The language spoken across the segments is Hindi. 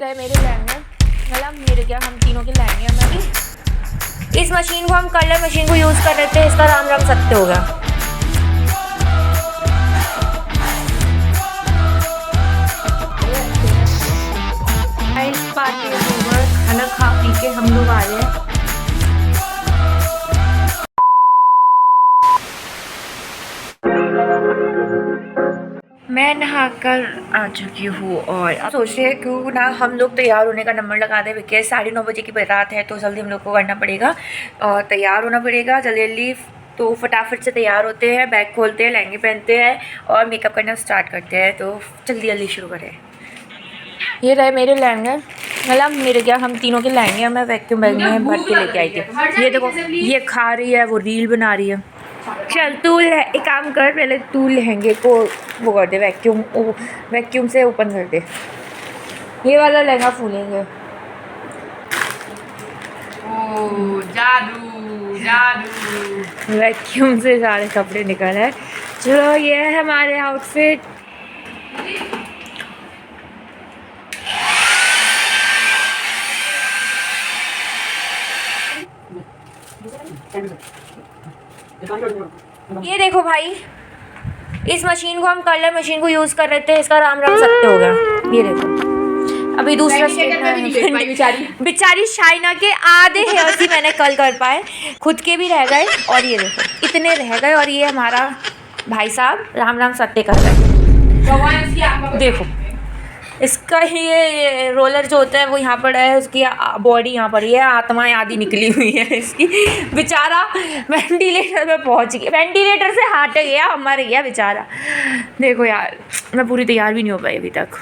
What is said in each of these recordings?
मेरे लहंगे मतलब मेरे क्या हम तीनों के लहंगे हैं। मैं इस मशीन को हम कलर मशीन को यूज़ कर रहे थे, इसका राम राम सत्य हो गया। पार्टी ओवर, खाना खा पी के हम लोग आ रहे हैं। मैं नहाकर आ चुकी हूँ और अब सोच रहे हैं क्यों ना हम लोग तैयार होने का नंबर लगा दें, बिकॉज 9:30 बजे की बारात है तो जल्दी हम लोग को करना पड़ेगा और तैयार होना पड़ेगा जल्दी जल्दी। तो फटाफट से तैयार होते हैं, बैग खोलते हैं, लहंगे पहनते हैं और मेकअप करना स्टार्ट करते हैं। तो जल्दी जल्दी शुरू करें। ये रहे मेरे लहंगे, मतलब मेरे क्या हम तीनों के लहंगे हैं। मैं वैक्यूम बैग में भर के लेके आई थी। ये देखो, ये खा रही है, वो रील बना रही है। चल तू एक काम कर, पहले तू लहंगे को वो कर दे, वैक्यूम से ओपन कर दे। ये वाला लहंगा फूलेंगे। ओ जादू जादू। वैक्यूम से सारे कपड़े निकल है। चलो ये है हमारे आउटफिट। ये देखो भाई, इस मशीन को हम कलर मशीन को यूज़ कर रहे थे, इसका राम राम सत्य हो गया। ये देखो अभी दूसरा बेचारी शाइना के आधे हेयर्स ही मैंने कल कर पाए, खुद के भी रह गए और ये देखो इतने रह गए। और ये हमारा भाई साहब राम राम सत्य कर रहे हैं। देखो इसका ये रोलर जो होता है वो यहाँ पर है, उसकी बॉडी यहाँ पर है, आत्माएं आदि निकली हुई है इसकी। बेचारा वेंटिलेटर पे पहुँच गया, वेंटिलेटर से हट गया, मर गया बेचारा। देखो यार मैं पूरी तैयार भी नहीं हो पाई अभी तक।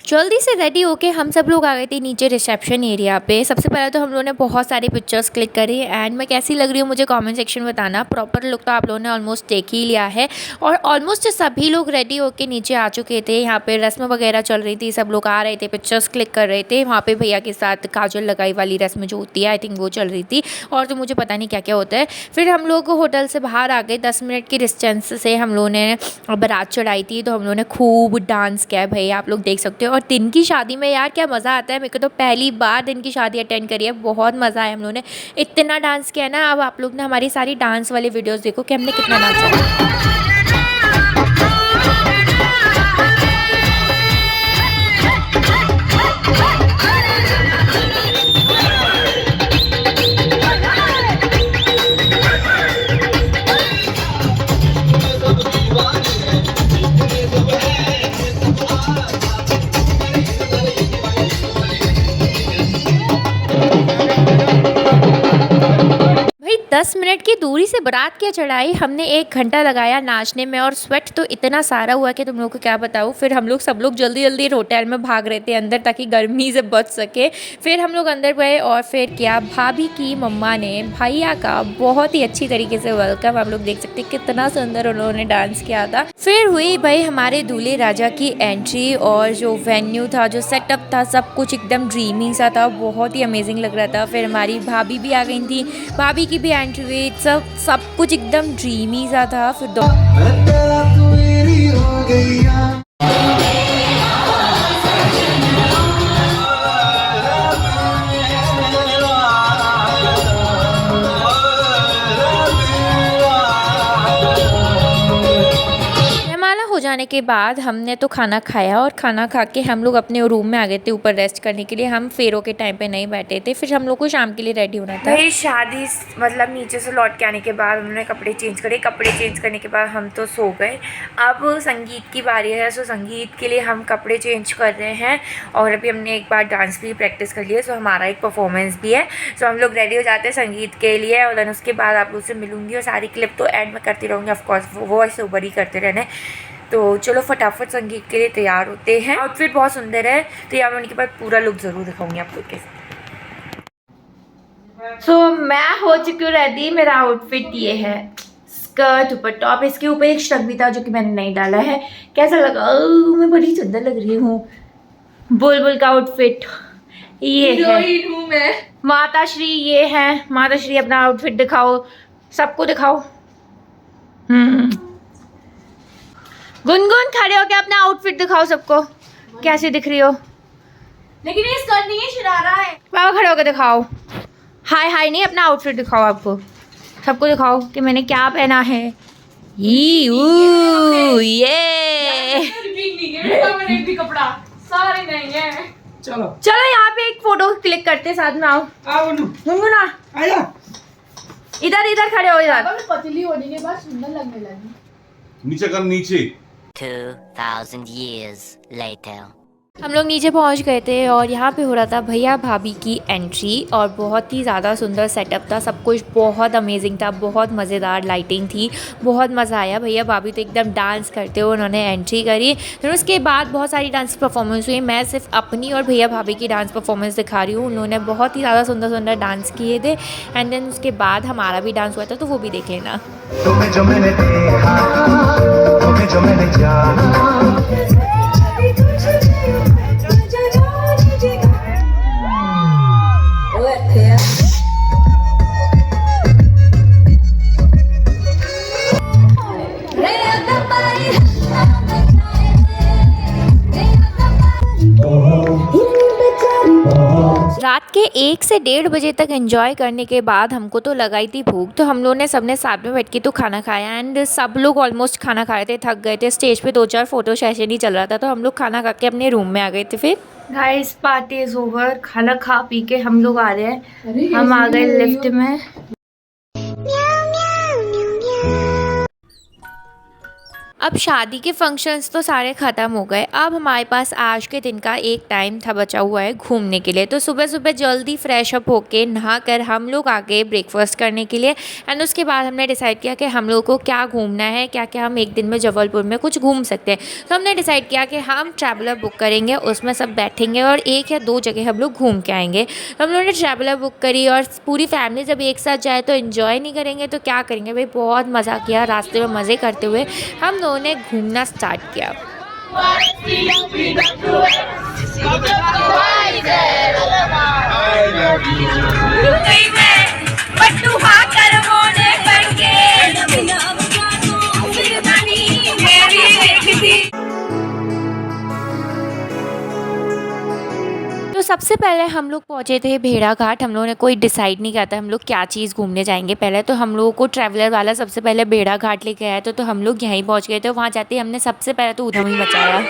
जल्दी से रेडी होके हम सब लोग आ गए थे नीचे रिसेप्शन एरिया पे। सबसे पहले तो हम लोगों ने बहुत सारे पिक्चर्स क्लिक करी एंड मैं कैसी लग रही हूँ मुझे कमेंट सेक्शन में बताना। प्रॉपर लुक तो आप लोगों ने ऑलमोस्ट देख ही लिया है और ऑलमोस्ट सभी लोग रेडी होके नीचे आ चुके थे। यहाँ पे रस्म वगैरह चल रही थी, सब लोग आ रहे थे, पिक्चर्स क्लिक कर रहे थे। वहाँ पर भैया के साथ काजल लगाई वाली रस्म जो होती है आई थिंक वो चल रही थी, और तो मुझे पता नहीं क्या क्या होता है। फिर हम लोग होटल से बाहर आ गए, 10 मिनट की डिस्टेंस से हम लोगों ने बारात चढ़ाई थी, तो हम लोगों ने खूब डांस किया भाई, आप लोग देख सकते हो। और दिन की शादी में यार क्या मज़ा आता है, मेरे को तो पहली बार दिन की शादी अटेंड करी है, बहुत मज़ा आया। हम लोगों ने इतना डांस किया ना। अब आप लोग ने हमारी सारी डांस वाली वीडियोस देखो कि हमने कितना नाचा। भाई 10 मिनट की दूरी से बारात क्या चढ़ाई, हमने 1 घंटा लगाया नाचने में और स्वेट तो इतना सारा हुआ कि तुम लोग को क्या बताऊँ। फिर हम लोग सब लोग जल्दी जल्दी होटल में भाग रहे थे अंदर ताकि गर्मी से बच सके। फिर हम लोग अंदर गए और फिर क्या भाभी की मम्मा ने भैया का बहुत ही अच्छी तरीके से वेलकम, आप लोग देख सकते हैं कितना सुंदर उन्होंने डांस किया था। फिर हुई भाई हमारे दूल्हे राजा की एंट्री और जो वेन्यू था, जो सेटअप था, सब कुछ एकदम ड्रीमी सा था, बहुत ही अमेजिंग लग रहा था। फिर हमारी भाभी भी आ गई थी, भाभी की भी एंट्री हुई, सब कुछ एकदम ड्रीमी सा था। फिर हो जाने के बाद हमने तो खाना खाया और खाना खा के हम लोग अपने रूम में आ गए थे ऊपर रेस्ट करने के लिए। हम फेरों के टाइम पे नहीं बैठे थे, फिर हम लोग को शाम के लिए रेडी होना था। भाई शादी मतलब नीचे से लौट के आने के बाद उन्होंने कपड़े चेंज करे, कपड़े चेंज करने के बाद हम तो सो गए। अब संगीत की बारी है, सो संगीत के लिए हम कपड़े चेंज कर रहे हैं और अभी हमने एक बार डांस भी प्रैक्टिस कर लिया, सो हमारा एक परफॉर्मेंस भी है। सो हम लोग रेडी हो जाते हैं संगीत के लिए और देन उसके बाद आप लोग से मिलूँगी और सारी क्लिप तो एंड में करती रहूँगी, ऑफकोर्स वो ऐसे ऊपर ही करते रहने। तो चलो फटाफट संगीत के लिए तैयार होते हैं। आउटफिट बहुत सुंदर है, तैयार होने के बाद पूरा लुक ज़रूर दिखाऊंगी आप लोग के साथ। सो मैं हो चुकी हूँ रेडी, मेरा आउटफिट ये है, स्कर्ट ऊपर टॉप, इसके ऊपर एक श्रग भी था जो कि मैंने नहीं डाला है। कैसा लगा? मैं बड़ी सुंदर लग रही हूँ। बुलबुल का आउटफिट ये है। मैं माता श्री ये है, माता श्री अपना आउटफिट दिखाओ, सबको दिखाओ। गुनगुन खड़े हो के अपना आउटफिट दिखाओ सबको, कैसी दिख रही हो? लेकिन ये स्कर्ट नहीं है, शरारा है। बाबा खड़े होकर दिखाओ, हाय हाय नहीं, अपना आउटफिट दिखाओ, आपको सबको दिखाओ कि मैंने क्या पहना है। ये मैंने एक भी कपड़ा, सारे नहीं है। चलो यहाँ पे एक फोटो क्लिक करते हैं, साथ में आओ। गुनगुना इधर इधर खड़े हो इधर। पतली होने के बाद सुंदर लगने लगी। नीचे कर, नीचे। 2000 years later. हम लोग नीचे पहुंच गए थे और यहाँ पे हो रहा था भैया भाभी की एंट्री और बहुत ही ज़्यादा सुंदर सेटअप था, सब कुछ बहुत अमेजिंग था, बहुत मज़ेदार लाइटिंग थी, बहुत मज़ा आया। भैया भाभी तो एकदम डांस करते हुए उन्होंने एंट्री करी। फिर उसके बाद बहुत सारी डांस परफॉर्मेंस हुई। मैं सिर्फ अपनी और भैया भाभी की डांस परफॉर्मेंस दिखा रही हूँ, उन्होंने बहुत ही ज़्यादा सुंदर सुंदर डांस किए थे। एंड देन उसके बाद हमारा भी डांस हुआ था, तो वो भी देख लेना। तुम्हें जो मैंने देखा, तुम्हें जो मैंने जाना, रात के 1 से 1:30 बजे तक एंजॉय करने के बाद हमको तो लगाई थी भूख, तो हम लोगों ने सबने साथ में बैठ के तो खाना खाया। एंड सब लोग ऑलमोस्ट खाना खा रहे थे, थक गए थे। स्टेज पे 2-4 फोटो सेशन ही चल रहा था, तो हम लोग खाना खा के अपने रूम में आ गए थे। फिर गाइस पार्टी इज ओवर, खाना खा पी के हम लोग आ रहे हैं, हम आ गए लिफ्ट में। अब शादी के फंक्शंस तो सारे ख़त्म हो गए, अब हमारे पास आज के दिन का एक टाइम था बचा हुआ है घूमने के लिए। तो सुबह सुबह जल्दी फ्रेश अप होके नहा कर हम लोग आ गए ब्रेकफास्ट करने के लिए। एंड उसके बाद हमने डिसाइड किया कि हम लोग को क्या घूमना है, क्या क्या हम एक दिन में जबलपुर में कुछ घूम सकते हैं। तो हमने डिसाइड किया कि हम ट्रैवलर बुक करेंगे, उसमें सब बैठेंगे और 1 या 2 जगह हम लोग घूम के आएंगे। तो हम लोगों ने ट्रैवलर बुक करी और पूरी फैमिली जब एक साथ जाए तो इन्जॉय नहीं करेंगे तो क्या करेंगे भाई। बहुत मज़ा किया, रास्ते में मज़े करते हुए हम लोगों ने घूमना स्टार्ट किया। तो सबसे पहले हम लोग पहुँचे थे भेड़ा घाट। हम लोगों ने कोई डिसाइड नहीं किया था हम लोग क्या चीज़ घूमने जाएंगे। पहले तो हम लोगों को ट्रैवलर वाला सबसे पहले भेड़ा घाट लेके आया तो हम लोग यहीं पहुँच गए थे। वहाँ जाते ही हमने सबसे पहले तो उधम ही मचाया।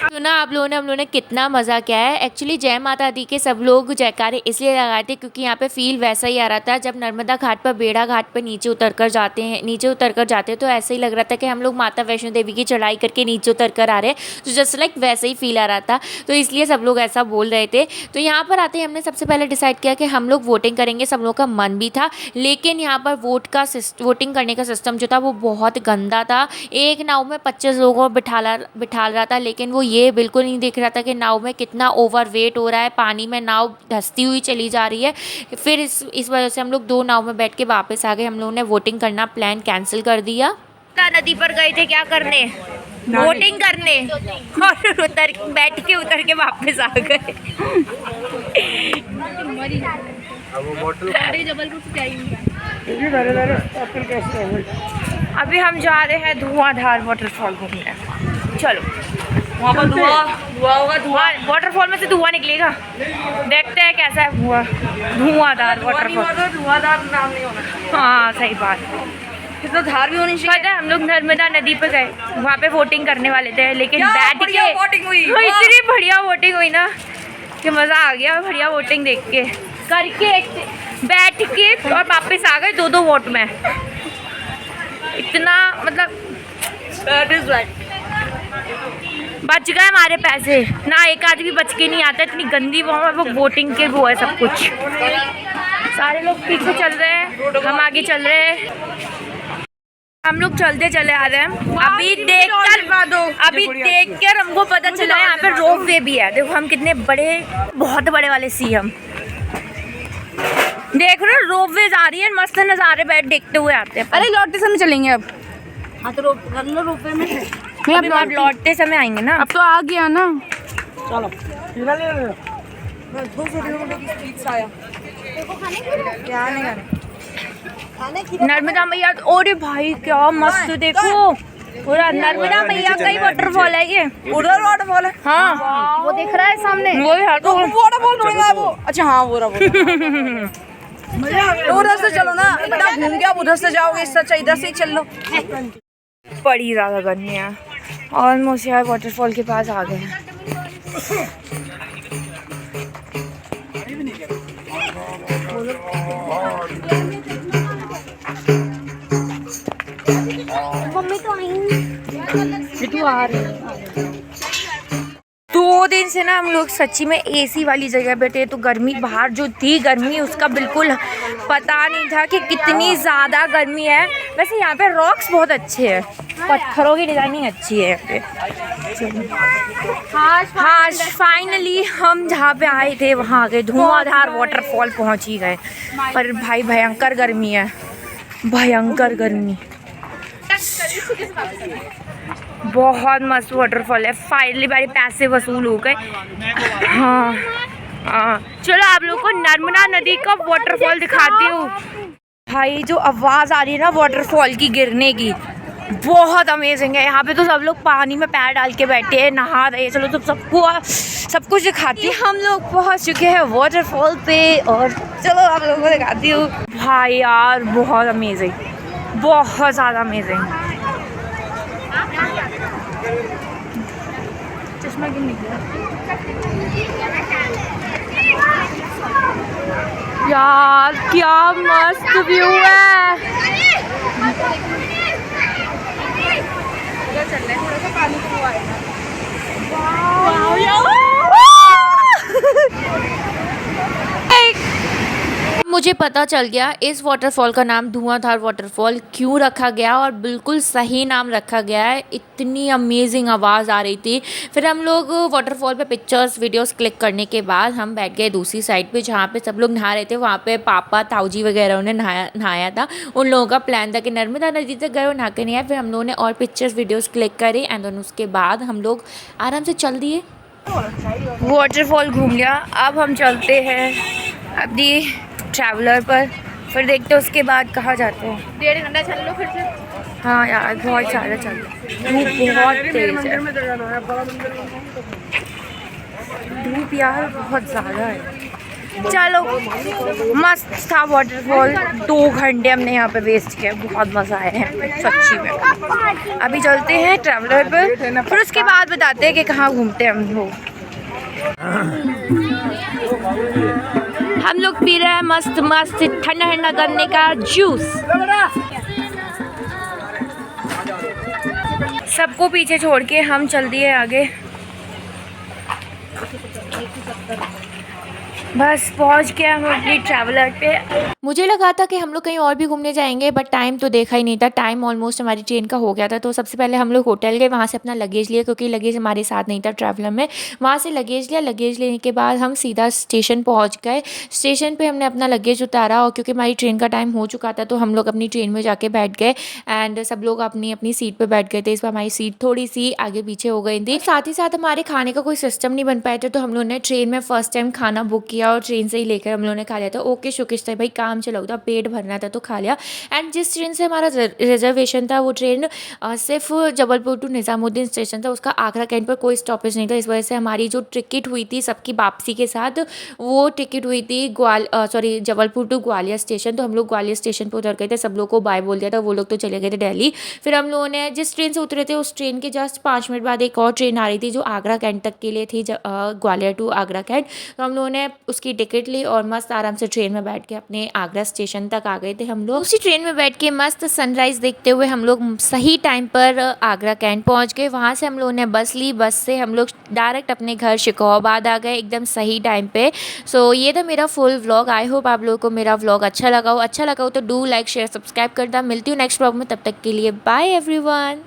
सुना आप लोगों ने, हम लोगों ने कितना मज़ा किया है। एक्चुअली जय माता दी के सब लोग जयकारे इसलिए लगाए थे क्योंकि यहाँ पे फील वैसा ही आ रहा था जब नर्मदा घाट पर बेड़ा घाट पर नीचे उतर कर जाते तो ऐसे ही लग रहा था कि हम लोग माता वैष्णो देवी की चढ़ाई करके नीचे उतर कर आ रहे हैं। तो जस्ट लाइक वैसे ही फील आ रहा था, तो इसलिए सब लोग ऐसा बोल रहे थे। तो यहाँ पर आते ही हमने सबसे पहले डिसाइड किया कि हम लोग वोटिंग करेंगे। सब लोग का मन भी था, लेकिन यहाँ पर वोटिंग करने का सिस्टम जो था वो बहुत गंदा था। एक नाव में 25 लोगों को बिठा रहा था, लेकिन वो ये बिल्कुल नहीं देख रहा था कि नाव में कितना ओवर वेट हो रहा है, पानी में नाव धंसती हुई चली जा रही है। फिर इस वजह से हम लोग 2 नाव में बैठ के वापस आ गए। हम लोगों ने वोटिंग करना प्लान कैंसिल कर दिया। नदी पर गए थे क्या करने, वोटिंग करने, और बैठ के उतर के वापस आ गए। अभी हम जा रहे हैं धुआंधार वाटरफॉल घूमने। चलो वहाँ पर धुआं होगा, वाटरफॉल में से धुआं निकलेगा, देखते हैं कैसा है धुआंधार वाटरफॉल। धुआंधार नाम नहीं होना। हाँ सही बात, तो धार भी होनी चाहिए। हम लोग नर्मदा नदी पे गए, वहाँ पे वोटिंग करने वाले थे, लेकिन बैठ के वोटिंग हुई, इतनी बढ़िया वोटिंग हुई ना कि मज़ा आ गया। बढ़िया वोटिंग देख के करके बैठ के और वापस आ गए 2-2 वोट में। इतना मतलब बच गए हमारे पैसे ना, एक आदमी बच के नहीं आता। इतनी गंदी वो वोटिंग के वो है सब कुछ। सारे लोग पीछे चल रहे हैं, हम आगे चल रहे हैं। हम लोग चलते चले आ रहे हैं। अभी देखकर हमको पता चला है यहाँ पे रोप वे भी है। देखो हम कितने बड़े, बहुत बड़े वाले सीएम, देख रहे हो रोप वे आ रही है, मस्त नज़ारे बैठ देखते हुए आते हैं। अरे लौटते समय चलेंगे अब। हाँ तो रोप वे में अब लौटते समय आएंगे ना। अब तो आ गया ना। चलो नर्मदा मैया, अरे भाई क्या मस्त, देखो पूरा नर्मदा मैया का ही वाटरफॉल है ये। उधर वाटरफॉल है, हाँ वो दिख रहा है सामने, वो है तो वाटरफॉल थोड़ी ना वो। अच्छा हाँ वो रहा उधर से चलो ना बेटा, घूम के आप उधर से जाओगे, इससे अच्छा इधर से ही चल लो। बड़ी ज़्यादा गर्मी है। ऑलमोस्ट यार वाटरफॉल के पास आ गए हैं। मम्मी तो आई। 2 दिन से ना हम लोग सच्ची में एसी वाली जगह बैठे, तो गर्मी बाहर जो थी गर्मी उसका बिल्कुल पता नहीं था कि कितनी ज़्यादा गर्मी है। वैसे यहाँ पे रॉक्स बहुत अच्छे हैं, पत्थरों की डिज़ाइनिंग अच्छी है यहाँ पे। हाँ फाइनली हम जहाँ पे आए थे वहाँ गए, धुआंधार वाटरफॉल पहुँच ही गए। पर भाई भयंकर गर्मी है, भयंकर गर्मी। बहुत मस्त वाटरफॉल है। फाइनली मेरे पैसे वसूल हो गए। हाँ हाँ, चलो आप लोग को नर्मदा नदी का वाटरफॉल दिखाती हूँ। भाई जो आवाज़ आ रही है ना वाटरफॉल की गिरने की, बहुत अमेजिंग है। यहाँ पे तो सब लोग पानी में पैर डाल के बैठे हैं, नहा रहे हैं। चलो तो सबको सब कुछ दिखाती है। हम लोग पहुँच चुके हैं वाटरफॉल पे और चलो आप लोगों को दिखाती हूँ। भाई यार बहुत अमेजिंग, बहुत ज़्यादा अमेजिंग। चश्मा क्यों निकला यार, क्या मस्त व्यू है। मुझे पता चल गया इस वाटरफॉल का नाम धुआंधार वाटरफॉल क्यों रखा गया, और बिल्कुल सही नाम रखा गया है। इतनी अमेजिंग आवाज़ आ रही थी। फिर हम लोग वाटरफॉल पे पिक्चर्स वीडियोस क्लिक करने के बाद हम बैठ गए दूसरी साइड पे जहाँ पे सब लोग नहा रहे थे। वहाँ पे पापा ताऊजी वगैरह उन्हें नहाया था। उन लोगों का प्लान था कि नर्मदा नदी तक गए और नहा के नहीं आए। फिर हम लोगों ने और पिक्चर्स वीडियोज़ क्लिक करे एंड देन उसके बाद हम लोग आराम से चल दिए। वाटरफॉल घूम लिया, अब हम चलते हैं अपनी ट्रैवलर पर। फिर देखते हैं उसके बाद कहाँ जाते हैं। 1.5 घंटा चल लो फिर से। हाँ यार बहुत ज़्यादा चल रहा है, धूप बहुत तेज है। धूप यार बहुत ज़्यादा है। चलो मस्त था वाटरफॉल। 2 घंटे हमने यहाँ पे वेस्ट किया, बहुत मज़ा आया है सच्ची में। अभी चलते हैं ट्रैवलर पर, फिर उसके बाद बताते हैं कि कहाँ घूमते हैं हम लोग। हम लोग पी रहे हैं मस्त मस्त ठंडा ठंडा गन्ने का जूस। सबको पीछे छोड़ के हम चल दिए आगे। बस पहुंच के हम अपनी ट्रैवलर पे। मुझे लगा था कि हम लोग कहीं और भी घूमने जाएंगे, बट टाइम तो देखा ही नहीं था। टाइम ऑलमोस्ट हमारी ट्रेन का हो गया था। तो सबसे पहले हम लोग होटल गए, वहाँ से अपना लगेज लिया क्योंकि लगेज हमारे साथ नहीं था ट्रैवलर में। वहाँ से लगेज लिया, लगेज लेने के बाद हम सीधा स्टेशन पहुँच गए। स्टेशन पे हमने अपना लगेज उतारा और क्योंकि हमारी ट्रेन का टाइम हो चुका था तो हम लोग अपनी ट्रेन में जाके बैठ गए एंड सब लोग अपनी अपनी सीट पर बैठ गए थे। इस पर हमारी सीट थोड़ी सी आगे पीछे हो गई थी। साथ ही साथ हमारे खाने का कोई सिस्टम नहीं बन पाया था, तो हम लोगों ने ट्रेन में फर्स्ट टाइम खाना बुक किया और ट्रेन से ही लेकर हम लोगों ने खा लिया था। ओके शुकिश था भाई, काम चलाओ था, पेट भरना था तो खा लिया। एंड जिस ट्रेन से हमारा रिजर्वेशन था वो ट्रेन सिर्फ जबलपुर टू निज़ामुद्दीन स्टेशन था, उसका आगरा कैंट पर कोई स्टॉपेज नहीं था। इस वजह से हमारी जो टिकट हुई थी सबकी वापसी के साथ, वो टिकट हुई थी जबलपुर टू ग्वालियर स्टेशन। तो हम लोग ग्वालियर स्टेशन पर उतर गए थे, सब लोग को बाय बोल दिया था, वो लोग तो चले गए थे दिल्ली। फिर हम लोगों ने जिस ट्रेन से उतरे थे उस ट्रेन के जस्ट 5 मिनट बाद एक और ट्रेन आ रही थी जो आगरा कैंट तक के लिए थी, ग्वालियर टू आगरा कैंट। तो हम लोगों ने उसकी टिकट ली और मस्त आराम से ट्रेन में बैठ के अपने आगरा स्टेशन तक आ गए थे। हम लोग उसी ट्रेन में बैठ के मस्त सनराइज देखते हुए हम लोग सही टाइम पर आगरा कैंट पहुंच गए। वहां से हम लोगों ने बस ली, बस से हम लोग डायरेक्ट अपने घर शिकोहाबाद आ गए एकदम सही टाइम पे। सो ये था मेरा फुल व्लॉग। आई होप आप लोगों को मेरा व्लॉग अच्छा लगा हो तो डू लाइक शेयर सब्सक्राइब कर दो। मिलती हूँ नेक्स्ट व्लॉग में, तब तक के लिए बाय एवरीवन।